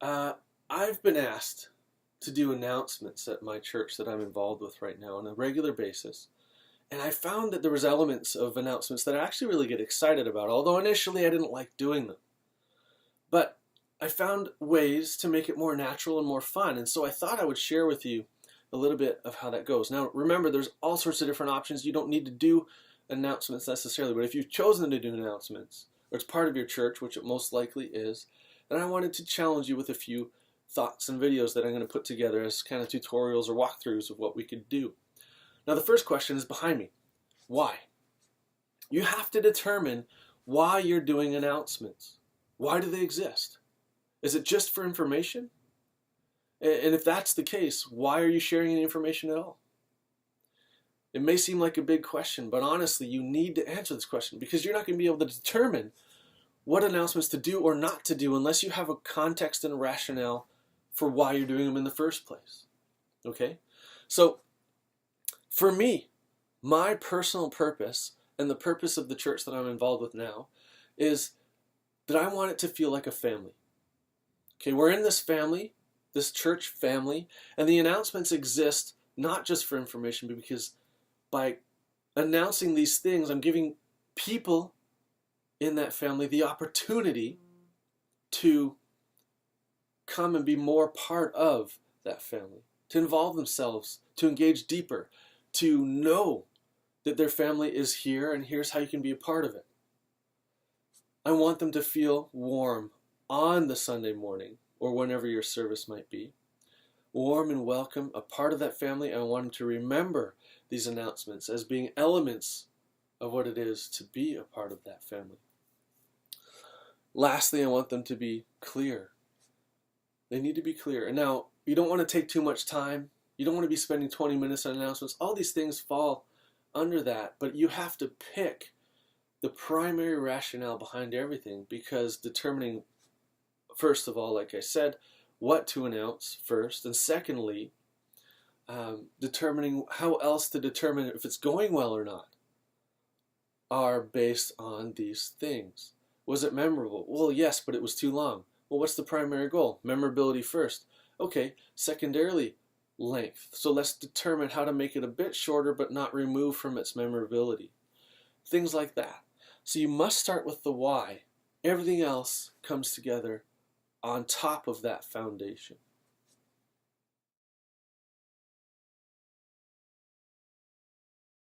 Uh, I've been asked to do announcements at my church that I'm involved with right now on a regular basis. And I found that there was elements of announcements that I actually really get excited about, although initially I didn't like doing them. But I found ways to make it more natural and more fun. And so I thought I would share with you a little bit of how that goes. Now, remember, there's all sorts of different options. You don't need to do announcements necessarily, but if you've chosen to do announcements, or it's part of your church, which it most likely is, then I wanted to challenge you with a few thoughts and videos that I'm going to put together as kind of tutorials or walkthroughs of what we could do. Now, the first question is behind me. Why? You have to determine why you're doing announcements. Why do they exist? Is it just for information? And if that's the case, why are you sharing any information at all? It may seem like a big question, but honestly, you need to answer this question because you're not going to be able to determine what announcements to do or not to do unless you have a context and a rationale for why you're doing them in the first place. Okay? So, for me, my personal purpose and the purpose of the church that I'm involved with now is that I want it to feel like a family. Okay, we're in this family, this church family, and the announcements exist not just for information, but because by announcing these things, I'm giving people in that family the opportunity to come and be more part of that family, to involve themselves, to engage deeper, to know that their family is here and here's how you can be a part of it. I want them to feel warm on the Sunday morning or whenever your service might be. Warm and welcome, a part of that family. I want them to remember these announcements as being elements of what it is to be a part of that family. Lastly, I want them to be clear. They need to be clear. And now, you don't want to take too much time. You don't want to be spending 20 minutes on announcements. All these things fall under that, but you have to pick the primary rationale behind everything, because determining, first of all, like I said, what to announce first, and secondly, determining how else to determine if it's going well or not, are based on these things. Was it memorable? Well, yes, but it was too long. Well, what's the primary goal? Memorability first. Okay, secondarily, length. So let's determine how to make it a bit shorter but not remove from its memorability. Things like that. So you must start with the why. Everything else comes together on top of that foundation.